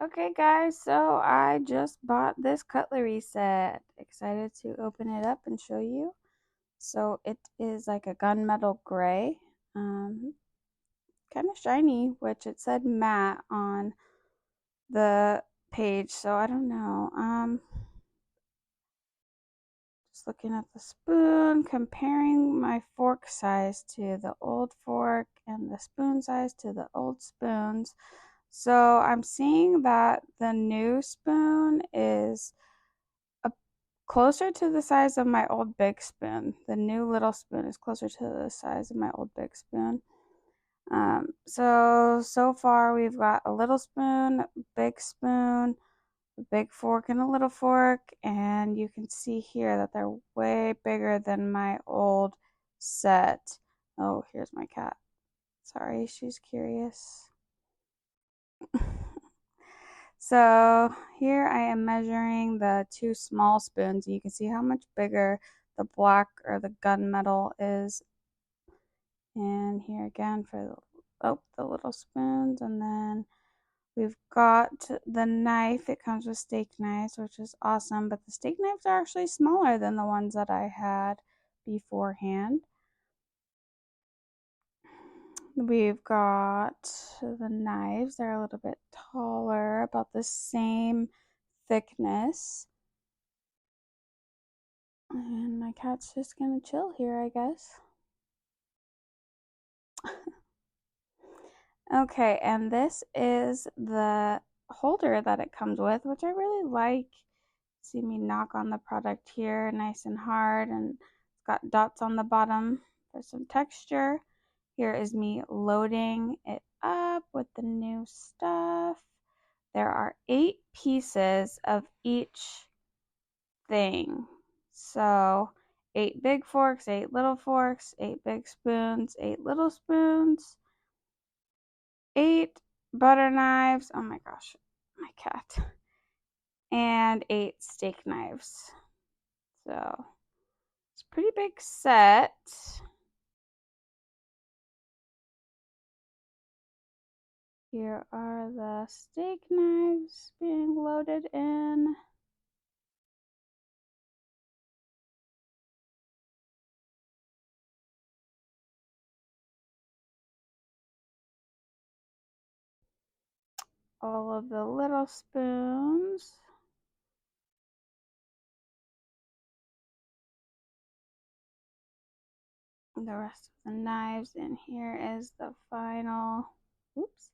Okay, guys, so I just bought this cutlery set. Excited to open it up and show you. So it is like a gunmetal gray, kind of shiny, which it said matte on the page. So I don't know. Just looking at the spoon, comparing my fork size to the old fork and the spoon size to the old spoons. So I'm seeing that the new spoon is closer to the size of my old big spoon. The new little spoon is closer to the size of my old big spoon. So far we've got a little spoon, big spoon, a big fork, and a little fork, and you can see here that they're way bigger than my old set. Oh, here's my cat. Sorry, she's curious. So here I am measuring the two small spoons. You can see how much bigger the black or the gunmetal is. And here again for the little spoons. And then we've got the knife. It comes with steak knives, which is awesome. But the steak knives are actually smaller than the ones that I had beforehand. We've got the knives. They're a little bit taller, about the same thickness. And my cat's just gonna chill here, I guess. Okay, and this is the holder that it comes with, which I really like. See me knock on the product here, nice and hard, and it's got dots on the bottom for some texture. Here is me loading it up with the new stuff. There are 8 pieces of each thing. So 8 big forks, 8 little forks, 8 big spoons, 8 little spoons, 8 butter knives. Oh my gosh, my cat. And 8 steak knives. So it's a pretty big set. Here are the steak knives being loaded in. All of the little spoons. The rest of the knives, and here is the final, oops,